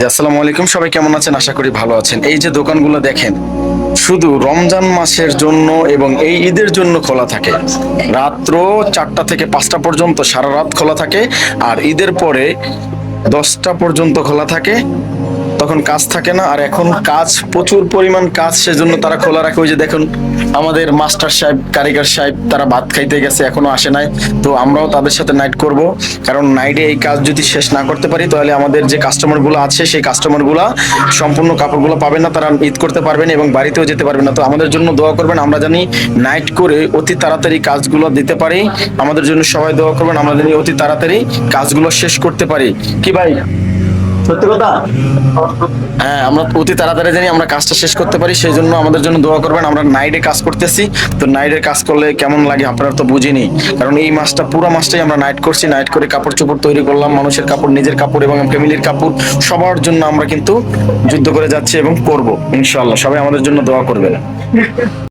আসসালামু আলাইকুম, সবাই কেমন আছেন? আশা করি ভালো আছেন। এই যে দোকানগুলো দেখেন, শুধু রমজান মাসের জন্য এবং এই ঈদের জন্য খোলা থাকে। রাত্র 4টা থেকে 5টা পর্যন্ত সারা রাত খোলা থাকে। আর ঈদের পরে 10টা পর্যন্ত খোলা থাকে, তখন কাজ থাকে না। আর এখন কাজ, প্রচুর পরিমাণ কাজ, সেজন্য তারা খোলা রাখে। ওই যে দেখুন, আমাদের মাস্টার সাহেব, কারিগর সাহেব, তারা ভাত খাইতে গেছে, এখনো আসে নাই। তো আমরাও তাদের সাথে নাইট করব, কারণ নাইটে এই কাজ যদি শেষ না করতে পারি, তাহলে আমাদের যে কাস্টমার গুলো আছে, সেই কাস্টমার গুলা সম্পূর্ণ কাপড়গুলো পাবে না, তারা ঈদ করতে পারবেন এবং বাড়িতেও যেতে পারবে না। তো আমাদের জন্য দোয়া করবেন, আমরা জানি নাইট করে অতি তাড়াতাড়ি কাজগুলো দিতে পারি। আমাদের জন্য সবাই দোয়া করবেন, আমরা জানি অতি তাড়াতাড়ি কাজগুলো শেষ করতে পারি। কি ভাই, সত্যি কথা? হ্যাঁ, আমরা অতি তাড়াতাড়ি জানি আমরা কাজটা শেষ করতে পারি, সেই জন্য আমাদের জন্য দোয়া করবেন। আমরা নাইটে কাজ করতেছি, তো নাইটে কাজ করলে কেমন লাগে আপনারা তো বুঝিনি, কারণ এই মাসটা, পুরো মাসটাই আমরা নাইট করছি। নাইট করে কাপড় চোপড় তৈরি করলাম, মানুষের কাপড়, নিজের কাপড় এবং ফ্যামিলির কাপড়, সবার জন্য আমরা কিন্তু যুদ্ধ করে যাচ্ছি এবং করব ইনশাআল্লাহ। সবাই আমাদের জন্য দোয়া করবেন।